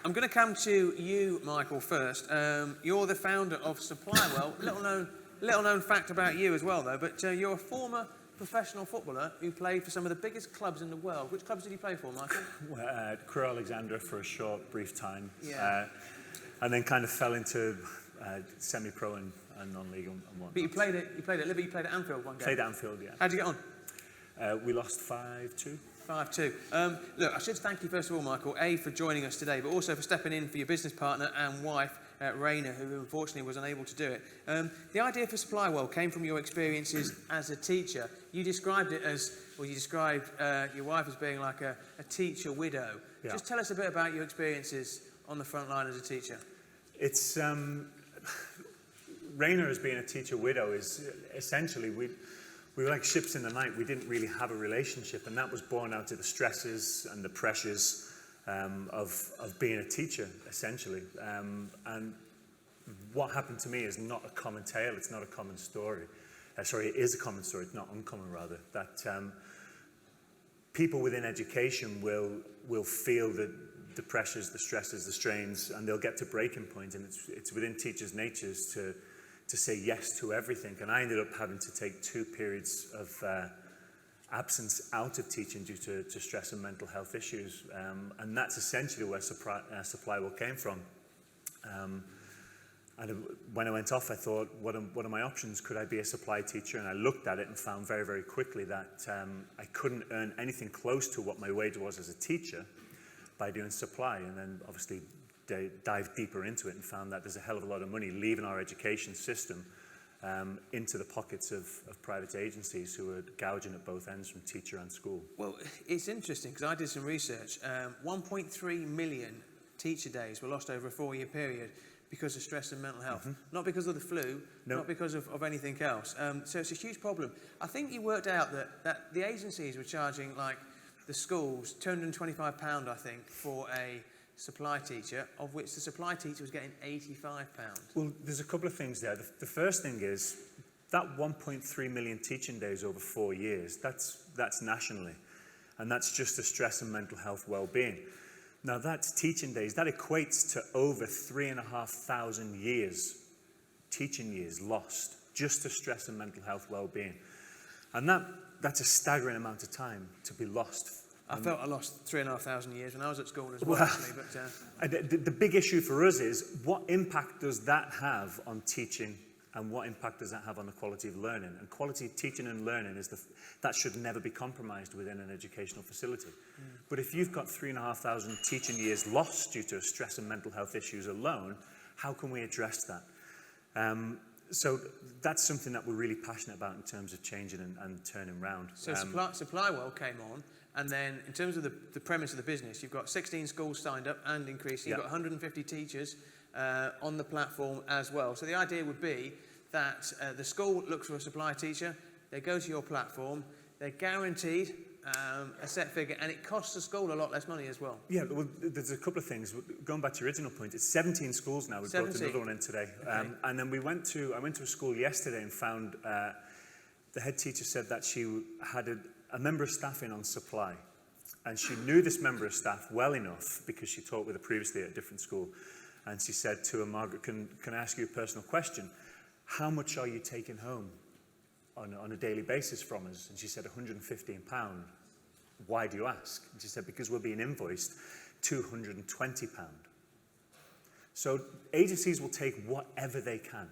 I'm going to come to you, Michael, first. You're the founder of SupplyWell. Little known fact about you as well, though, but you're a former professional footballer who played for some of the biggest clubs in the world. Which clubs did you play for, Michael? Crewe Alexandra for a short, brief time. Yeah. And then kind of fell into semi-pro and non-league and whatnot. But you played at Liverpool, you played at Anfield one game. Played at Anfield, yeah. How'd you get on? We lost 5-2. 5-2. Look, I should thank you first of all, Michael, A, for joining us today, but also for stepping in for your business partner and wife, Raina, who unfortunately was unable to do it. The idea for SupplyWell came from your experiences as a teacher. You described it as, well, you described your wife as being like a teacher widow. Yeah. Just tell us a bit about your experiences on the front line as a teacher. It's, Raina as being a teacher widow is essentially, we were like ships in the night. We didn't really have a relationship, and that was born out of the stresses and the pressures of being a teacher, essentially. And what happened to me is not a common tale. It's not a common story. Sorry, it is a common story. It's not uncommon, rather. That people within education will feel the pressures, the stresses, the strains, and they'll get to breaking point. And it's within teachers' natures to say yes to everything. And I ended up having to take 2 periods of absence out of teaching due to stress and mental health issues. And that's essentially where SupplyWell came from. And when I went off, I thought, what are my options? Could I be a supply teacher? And I looked at it and found very, very quickly that I couldn't earn anything close to what my wage was as a teacher by doing supply. And then obviously dived deeper into it and found that there's a hell of a lot of money leaving our education system into the pockets of private agencies who are gouging at both ends from teacher and school. Well, it's interesting because I did some research. 1.3 million teacher days were lost over a 4-year period because of stress and mental health. Mm-hmm. Not because of the flu, not because of anything else. So it's a huge problem. I think you worked out that the agencies were charging, like, the schools £225, I think, for a supply teacher, of which the supply teacher was getting £85. Well, there's a couple of things there. The first thing is that 1.3 million teaching days over 4 years, that's nationally. And that's just the stress and mental health well-being. Now that's teaching days. That equates to over 3,500 years, teaching years lost, just to stress and mental health well-being. And that's a staggering amount of time to be lost. I felt I lost 3,500 years when I was at school as well, actually. But, the big issue for us is, what impact does that have on teaching, and what impact does that have on the quality of learning? And quality teaching and learning that should never be compromised within an educational facility. But if you've got 3,500 teaching years lost due to stress and mental health issues alone, how can we address that? So that's something that we're really passionate about in terms of changing and turning around. So SupplyWell came on, and then in terms of the premise of the business, you've got 16 schools signed up and increasing. You've got 150 teachers on the platform as well. So the idea would be that the school looks for a supply teacher, they go to your platform, they're guaranteed a set figure, and it costs the school a lot less money as well. Yeah, well, there's a couple of things. Going back to your original point, it's 17 schools now. We've brought another one in today. Okay. And then I went to a school yesterday and found the head teacher said that she had a member of staff in on supply. And she knew this member of staff well enough because she taught with her previously at a different school. And she said to her, Margaret, can I ask you a personal question? How much are you taking home on a daily basis from us? And she said, £115. Why do you ask? And she said, because we're being invoiced £220. So agencies will take whatever they can.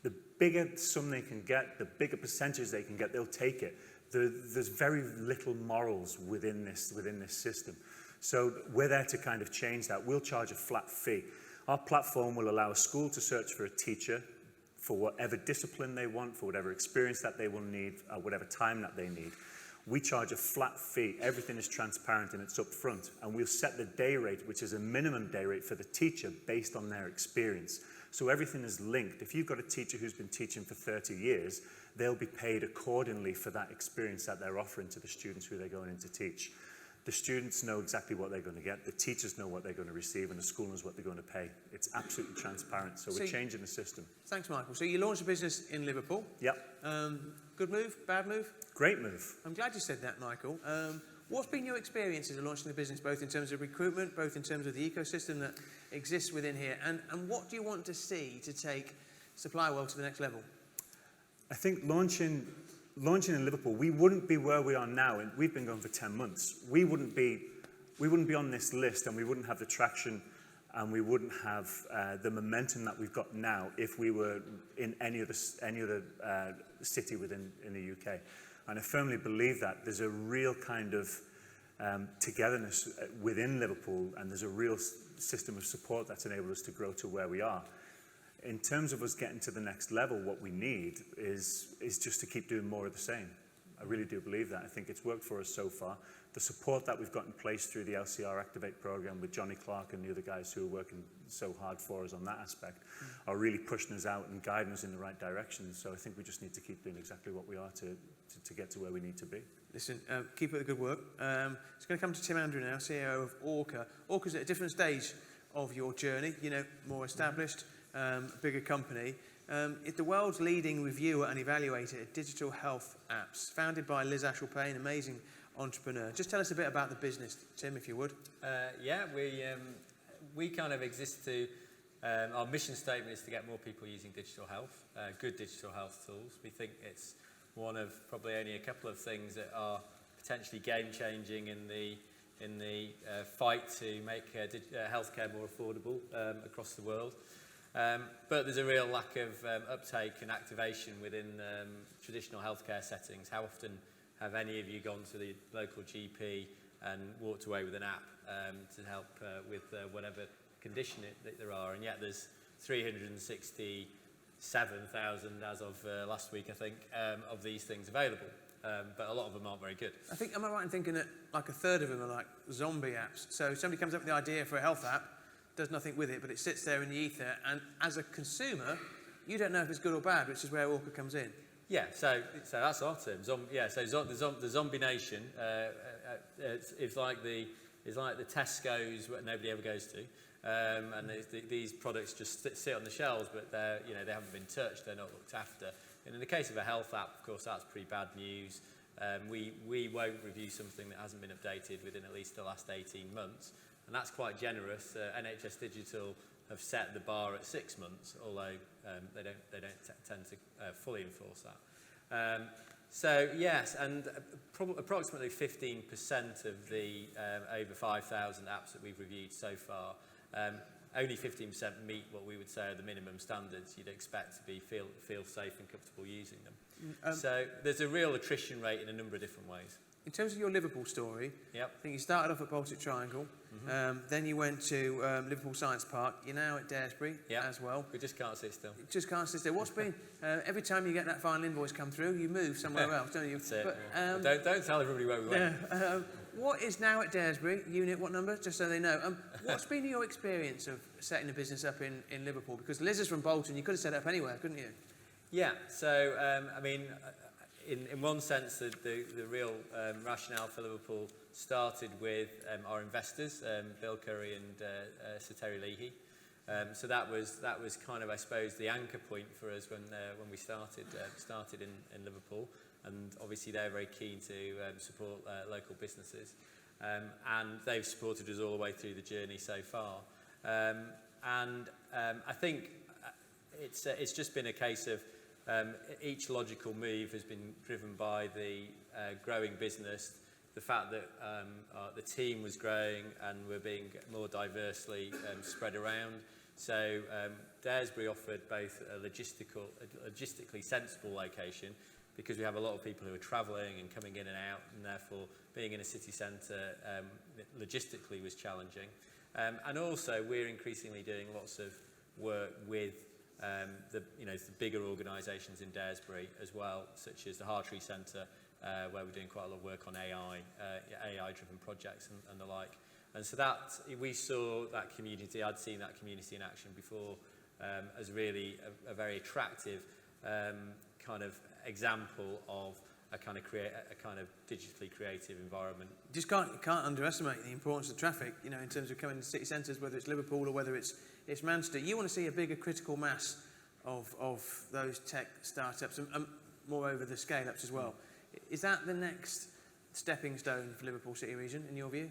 The bigger sum they can get, the bigger percentage they can get, they'll take it. There's very little morals within this system. So we're there to kind of change that. We'll charge a flat fee. Our platform will allow a school to search for a teacher for whatever discipline they want, for whatever experience that they will need, whatever time that they need. We charge a flat fee. Everything is transparent and it's upfront. And we'll set the day rate, which is a minimum day rate for the teacher based on their experience. So everything is linked. If you've got a teacher who's been teaching for 30 years, they'll be paid accordingly for that experience that they're offering to the students who they're going in to teach. The students know exactly what they're going to get, the teachers know what they're going to receive, and the school knows what they're going to pay. It's absolutely transparent, so we're changing the system. Thanks, Michael. So you launched a business in Liverpool. Yep. Good move? Bad move? Great move. I'm glad you said that, Michael. What's been your experiences of launching the business, both in terms of recruitment, both in terms of the ecosystem that exists within here, and what do you want to see to take Supply World to the next level? I think launching in Liverpool, we wouldn't be where we are now, and we've been going for 10 months. We wouldn't be on this list, and we wouldn't have the traction, and we wouldn't have the momentum that we've got now if we were in any other city in the UK. And I firmly believe that there's a real kind of togetherness within Liverpool, and there's a real system of support that's enabled us to grow to where we are. In terms of us getting to the next level, what we need is just to keep doing more of the same. I really do believe that. I think it's worked for us so far. The support that we've got in place through the LCR Activate program with Johnny Clark and the other guys who are working so hard for us on that aspect are really pushing us out and guiding us in the right direction. So I think we just need to keep doing exactly what we are to get to where we need to be. Listen, keep up the good work. It's going to come to Tim Andrew now, CEO of Orca. Orca's at a different stage of your journey, more established, bigger company. It's the world's leading reviewer and evaluator of digital health apps, founded by Liz Ashwell-Payne, amazing entrepreneur. Just tell us a bit about the business, Tim, if you would. We kind of exist to, our mission statement is to get more people using digital health, good digital health tools. We think it's one of probably only a couple of things that are potentially game-changing in the fight to make healthcare more affordable across the world. But there's a real lack of uptake and activation within traditional healthcare settings. How often have any of you gone to the local GP and walked away with an app to help with whatever condition that there are? And yet there's 367,000 as of last week, I think, of these things available. But a lot of them aren't very good. Am I right in thinking that like a third of them are like zombie apps? So somebody comes up with the idea for a health app, does nothing with it, but it sits there in the ether, and as a consumer, you don't know if it's good or bad, which is where Orca comes in. Yeah, so that's our term. The zombie nation. It's like the Tesco's what nobody ever goes to, and these products just sit on the shelves, but they haven't been touched. They're not looked after. And in the case of a health app, of course, that's pretty bad news. We won't review something that hasn't been updated within at least the last 18 months. And that's quite generous. NHS Digital have set the bar at 6 months, although they don't tend to fully enforce that. So yes, and approximately 15% of the over 5,000 apps that we've reviewed so far, only 15% meet what we would say are the minimum standards you'd expect to feel safe and comfortable using them. So there's a real attrition rate in a number of different ways. In terms of your Liverpool story, yep. I think you started off at Baltic Triangle, then you went to Liverpool Science Park, you're now at Daresbury as well. We just can't sit still. Just can't sit still. What's been, every time you get that final invoice come through, you move somewhere else, don't you? That's it. But, don't tell everybody where we went. What is now at Daresbury, unit, what number, just so they know? What's been your experience of setting a business up in Liverpool? Because Liz is from Bolton, you could have set it up anywhere, couldn't you? Yeah, so, in one sense, the real rationale for Liverpool started with our investors, Bill Curry and Sir Terry Leahy. So that was kind of, I suppose, the anchor point for us when we started in Liverpool. And obviously they're very keen to support local businesses. And they've supported us all the way through the journey so far. I think it's just been a case of each logical move has been driven by the growing business, the fact that the team was growing and we're being more diversely spread around. So Daresbury offered both a logistically sensible location because we have a lot of people who are travelling and coming in and out, and therefore being in a city centre logistically was challenging. And also we're increasingly doing lots of work with the bigger organisations in Daresbury as well, such as the Hartree Centre, where we're doing quite a lot of work on AI-driven projects and the like. And so that we saw that community. I'd seen that community in action before as really a very attractive kind of example of a kind of digitally creative environment. You just can't underestimate the importance of traffic, in terms of coming to city centres, whether it's Liverpool or whether it's Manchester. You want to see a bigger critical mass of those tech startups and moreover the scale-ups as well. Is that the next stepping stone for Liverpool City region, in your view?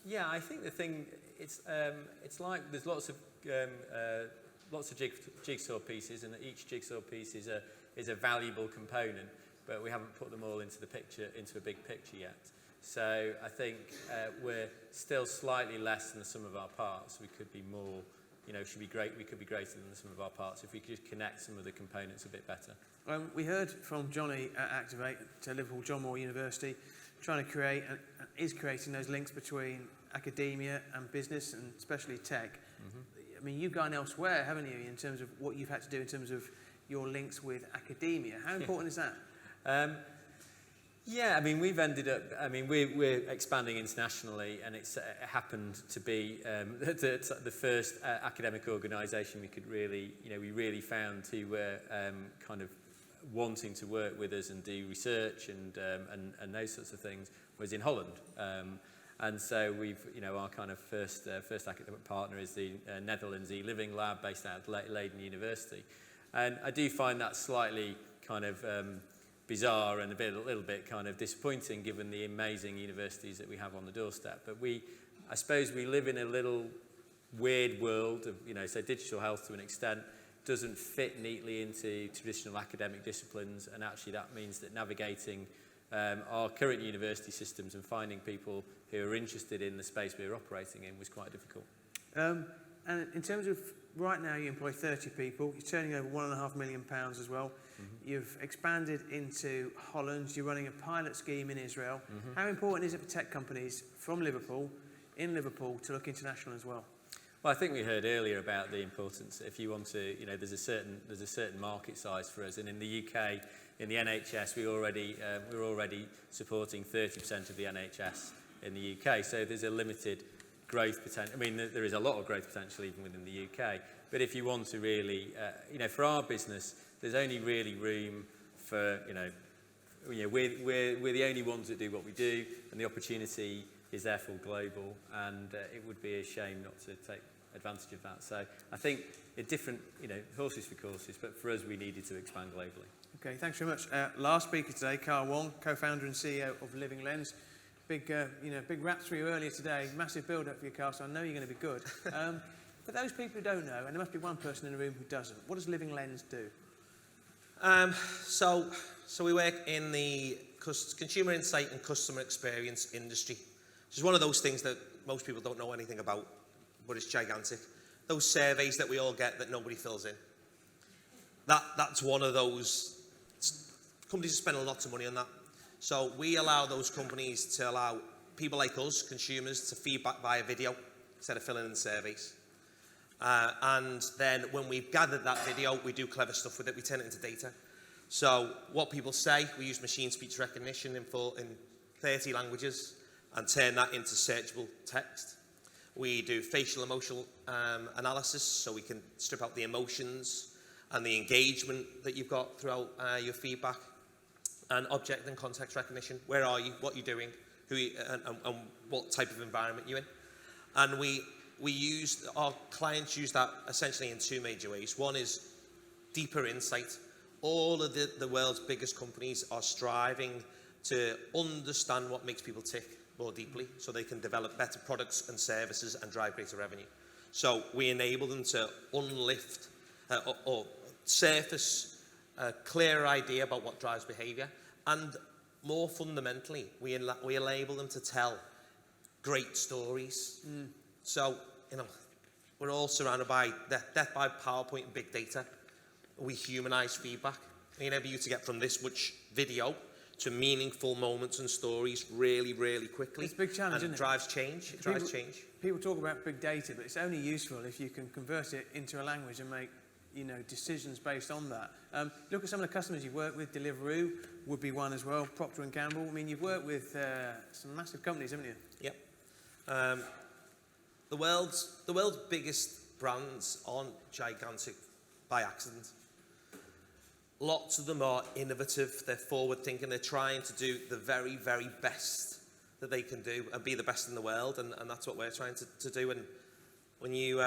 Yeah, I think the thing, it's like there's lots of jigsaw pieces, and each jigsaw piece is a valuable component, but we haven't put them all into a big picture yet. So I think we're still slightly less than the sum of our parts. We could be more, we could be greater than the sum of our parts if we could connect some of the components a bit better. We heard from Johnny at Activate to Liverpool John Moore University, trying to create and is creating those links between academia and business, and especially tech. I mean, you've gone elsewhere, haven't you, in terms of what you've had to do in terms of your links with academia. How important is that? Yeah, I mean, we've ended up, we're expanding internationally, and it happened to be the first academic organisation we really found who were kind of wanting to work with us and do research and those sorts of things was in Holland. And so we've, our kind of first academic partner is the Netherlands e-Living Lab based out of Leiden University. And I do find that slightly kind of bizarre and a little bit kind of disappointing given the amazing universities that we have on the doorstep. But I suppose we live in a little weird world of, so digital health to an extent doesn't fit neatly into traditional academic disciplines, and actually that means that navigating our current university systems and finding people who are interested in the space we're operating in was quite difficult. And in terms of right now, you employ 30 people. You're turning over £1.5 million as well. You've expanded into Holland. You're running a pilot scheme in Israel. How important is it for tech companies from Liverpool, in Liverpool, to look international as well? Well, I think we heard earlier about the importance. If you want to, there's a certain market size for us, and in the UK, in the NHS, we're already supporting 30% of the NHS in the UK. So there's a limited growth potential. I mean, there is a lot of growth potential even within the UK. But if you want to really, for our business, there's only really room for, we're the only ones that do what we do, and the opportunity is therefore global, and it would be a shame not to take advantage of that. So I think different, horses for courses, but for us, we needed to expand globally. Okay, thanks very much. Last speaker today, Carl Wong, co-founder and CEO of Living Lens. Big raps for you earlier today. Massive build-up for you, Carl, so I know you're going to be good. For those people who don't know, and there must be one person in the room who doesn't, what does Living Lens do? So we work in the consumer insight and customer experience industry, which is one of those things that most people don't know anything about, but it's gigantic. Those surveys that we all get that nobody fills in. That's one of those. Companies are spending lots of money on that. So we allow those companies to allow people like us, consumers, to feedback via video instead of filling in surveys. And then when we've gathered that video, we do clever stuff with it. We turn it into data. So what people say, we use machine speech recognition in 30 languages and turn that into searchable text. We do facial emotional analysis, so we can strip out the emotions and the engagement that you've got throughout your feedback. And object and context recognition. Where are you? What are you doing? And what type of environment you're in? And our clients use that essentially in two major ways. One is deeper insight. All of the world's biggest companies are striving to understand what makes people tick more deeply so they can develop better products and services and drive greater revenue. So we enable them to unlift or surface a clearer idea about what drives behaviour, and more fundamentally, we enable them to tell great stories. So, we're all surrounded by death by PowerPoint and big data. We humanise feedback. We enable you to get from this much video to meaningful moments and stories really, really quickly. It's a big challenge, isn't it? It drives change. It drives change. People talk about big data, but it's only useful if you can convert it into a language and make decisions based on that. Look at some of the customers you've worked with. Deliveroo would be one as well. Procter & Gamble. I mean, you've worked with some massive companies, haven't you? Yep. The world's biggest brands aren't gigantic by accident. Lots of them are innovative. They're forward-thinking. They're trying to do the very, very best that they can do and be the best in the world. And that's what we're trying to do. And when you,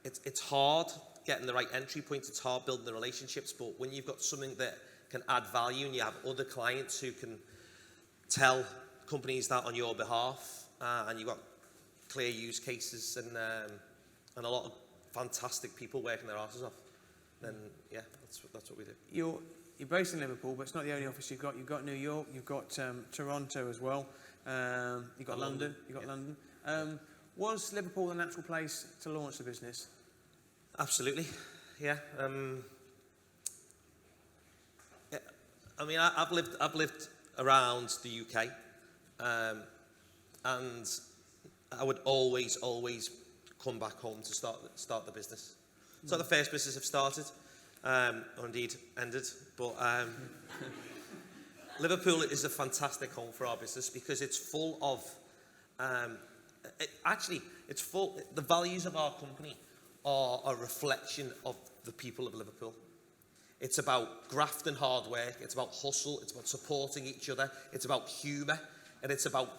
it's hard getting the right entry point, it's hard building the relationships, but when you've got something that can add value and you have other clients who can tell companies that on your behalf, and you've got clear use cases and a lot of fantastic people working their asses off, then yeah, that's what we do. You're based in Liverpool, but it's not the only office you've got. You've got New York, you've got Toronto as well, you've got London. London. Was Liverpool the natural place to launch the business? Absolutely, yeah. Yeah. I mean, I've lived around the UK, and I would always come back home to start the business. It's not the first business I've started, or indeed ended, but Liverpool is a fantastic home for our business because it's full of, the values of our company are a reflection of the people of Liverpool. It's about graft and hard work, it's about hustle, it's about supporting each other, it's about humour, and it's about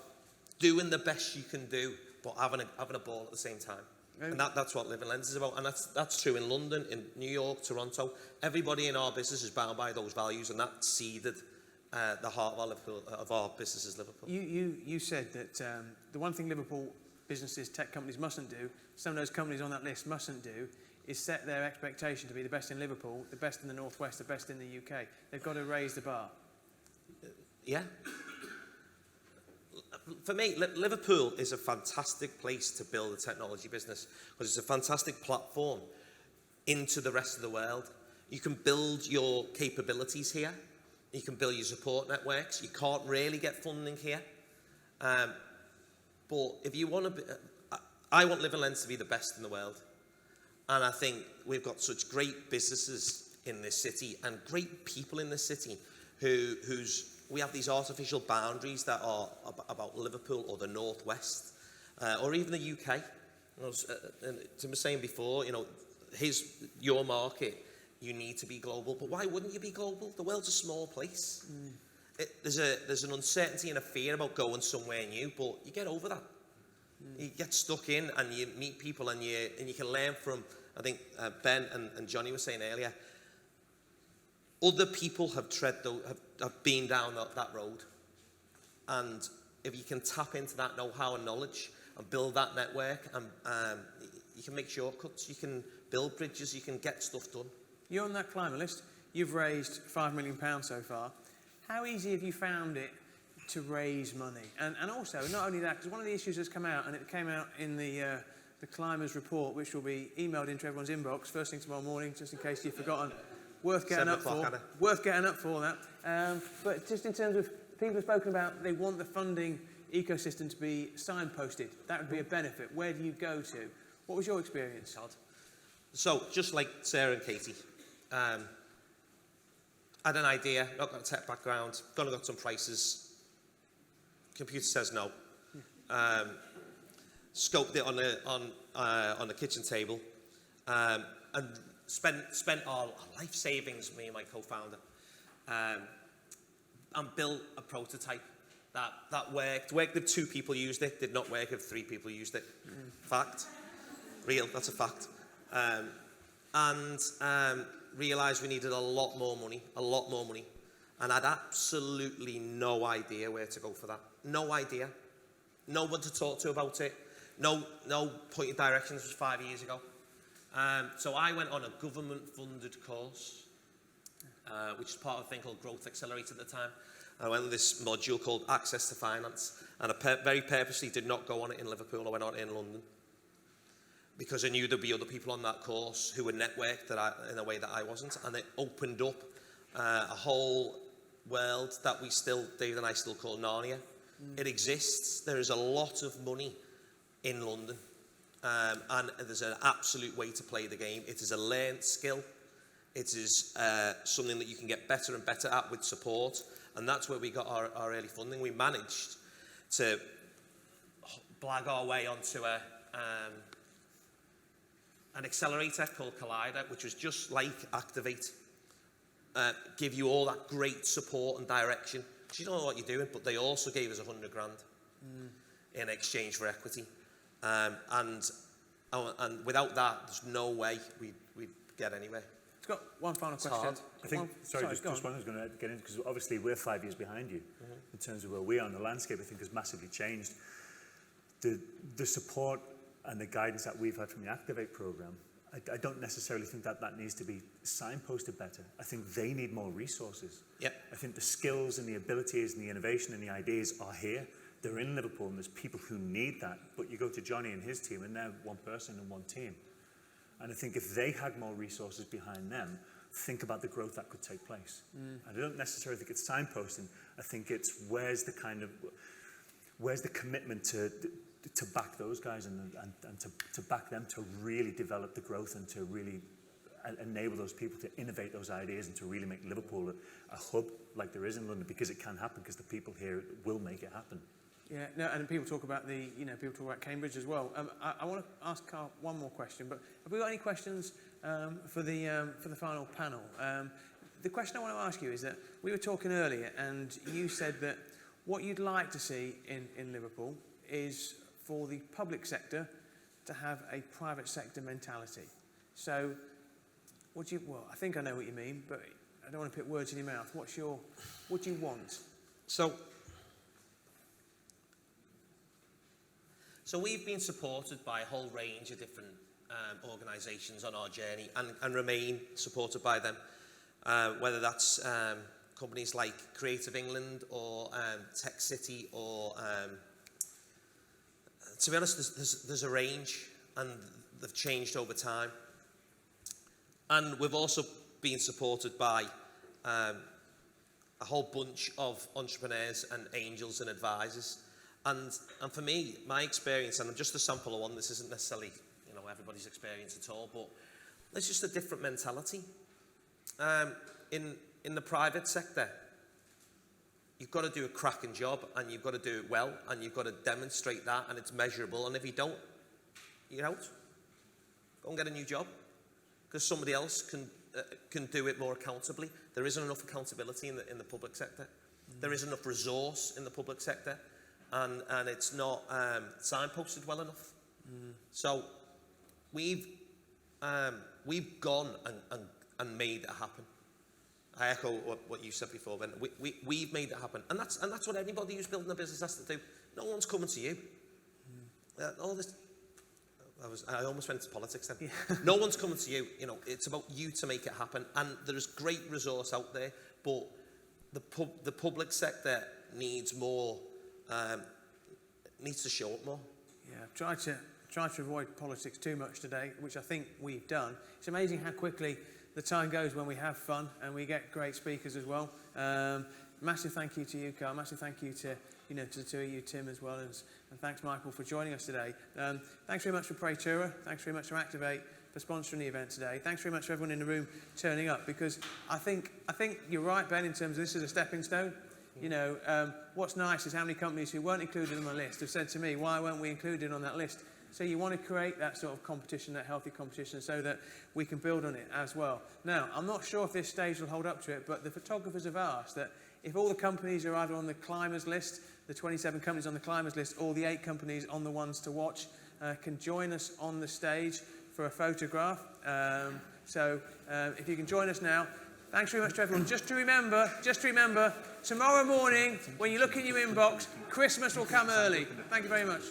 doing the best you can do, but having a ball at the same time. And that's what Live and Lens is about, and that's true in London, in New York, Toronto. Everybody in our business is bound by those values, and that seeded the heart of our business is Liverpool. You said that the one thing Liverpool businesses, tech companies mustn't do, some of those companies on that list mustn't do, is set their expectation to be the best in Liverpool, the best in the Northwest, the best in the UK. They've got to raise the bar. Yeah. For me, Liverpool is a fantastic place to build a technology business because it's a fantastic platform into the rest of the world. You can build your capabilities here. You can build your support networks. You can't really get funding here. But if you want to, I want Live and Lens to be the best in the world. And I think we've got such great businesses in this city and great people in this city we have these artificial boundaries that are about Liverpool or the Northwest, or even the UK. Tim was saying before, your market, you need to be global. But why wouldn't you be global? The world's a small place. There's an uncertainty and a fear about going somewhere new, but you get over that. You get stuck in and you meet people and you can learn from, I think Ben and Johnny were saying earlier, other people have been down that road. And if you can tap into that know-how and knowledge and build that network, and you can make shortcuts, you can build bridges, you can get stuff done. You're on that climber list. You've raised £5 million so far. How easy have you found it to raise money? And also, not only that, because one of the issues that's come out, and it came out in the Climbers report, which will be emailed into everyone's inbox first thing tomorrow morning, just in case you've forgotten. Worth getting up for. Worth getting up for that. But just in terms of, people have spoken about they want the funding ecosystem to be signposted. That would be a benefit. Where do you go to? What was your experience, Todd? So, just like Sarah and Katie, I had an idea, not got a tech background, gone and got some prices. Computer says no. Scoped it on the kitchen table, and spent our life savings, me and my co-founder, and built a prototype that worked. Worked if 2 people used it, did not work if 3 people used it. Fact. Real, that's a fact. And realised we needed a lot more money. And I had absolutely no idea where to go for that. No idea. No one to talk to about it. No point of direction. This was 5 years ago. So I went on a government-funded course, which is part of a thing called Growth Accelerator at the time. I went on this module called Access to Finance, and I very purposely did not go on it in Liverpool. I went on it in London because I knew there'd be other people on that course who were networked in a way that I wasn't, and it opened up a whole world that David and I still call Narnia. It exists. There is a lot of money in London. And there's an absolute way to play the game. It is a learned skill. It is something that you can get better and better at with support. And that's where we got our early funding. We managed to blag our way onto an accelerator called Collider, which was just like Activate. Give you all that great support and direction. Because you don't know what you're doing, but they also gave us 100 grand in exchange for equity. And without that, there's no way we'd get anywhere. It's got one final question. hard. I think, sorry, go just on. one I was going to get into, because obviously we're 5 years behind you in terms of where we are, and the landscape, I think, has massively changed. The support and the guidance that we've had from the Activate programme, I don't necessarily think that needs to be signposted better. I think they need more resources. Yep. I think the skills and the abilities and the innovation and the ideas are here. They're in Liverpool, and there's people who need that. But you go to Johnny and his team, and they're one person and one team. And I think if they had more resources behind them, think about the growth that could take place. And I don't necessarily think it's signposting. I think it's where's the commitment to back those guys and to back them to really develop the growth and to really enable those people to innovate those ideas and to really make Liverpool a hub like there is in London, because it can happen, because the people here will make it happen. Yeah, no, and people talk about people talk about Cambridge as well. I want to ask Carl one more question, but have we got any questions for the final panel? The question I want to ask you is that we were talking earlier, and you said that what you'd like to see in Liverpool is for the public sector to have a private sector mentality. So, well, I think I know what you mean, but I don't want to put words in your mouth. What do you want? So we've been supported by a whole range of different organisations on our journey, and remain supported by them, whether that's companies like Creative England or Tech City, or to be honest, there's a range, and they've changed over time. And we've also been supported by a whole bunch of entrepreneurs and angels and advisors. And for me, my experience, and I'm just a sample of one, this isn't necessarily everybody's experience at all, but there's just a different mentality. In the private sector, you've got to do a cracking job, and you've got to do it well, and you've got to demonstrate that, and it's measurable. And if you don't, you're out. Go and get a new job, because somebody else can do it more accountably. There isn't enough accountability in the public sector. There isn't enough resource in the public sector, and it's not signposted well enough. So we've gone and made it happen. I echo what you said before, Ben. We've made it happen, and that's what anybody who's building a business has to do. No one's coming to you. All this. I almost went into politics then. Yeah. No one's coming to you. It's about you to make it happen, and there's great resource out there, but the public sector needs more. Needs to show up more. Yeah, try to avoid politics too much today, which I think we've done. It's amazing how quickly the time goes when we have fun and we get great speakers as well. Massive thank you to you, Carl. Massive thank you to the two of you, Tim, as well, and thanks, Michael, for joining us today. Thanks very much for Praetura. Thanks very much for Activate for sponsoring the event today. Thanks very much for everyone in the room turning up, because I think you're right, Ben, in terms of this is a stepping stone. What's nice is how many companies who weren't included on the list have said to me, why weren't we included on that list? So you want to create that sort of competition, that healthy competition, so that we can build on it as well. Now, I'm not sure if this stage will hold up to it, but the photographers have asked that if all the companies are either on the climbers list, the 27 companies on the climbers list, or the 8 companies on the ones to watch, can join us on the stage for a photograph. So if you can join us now. Thanks very much to everyone. Just to remember, tomorrow morning, when you look in your inbox, Christmas will come early. Thank you very much.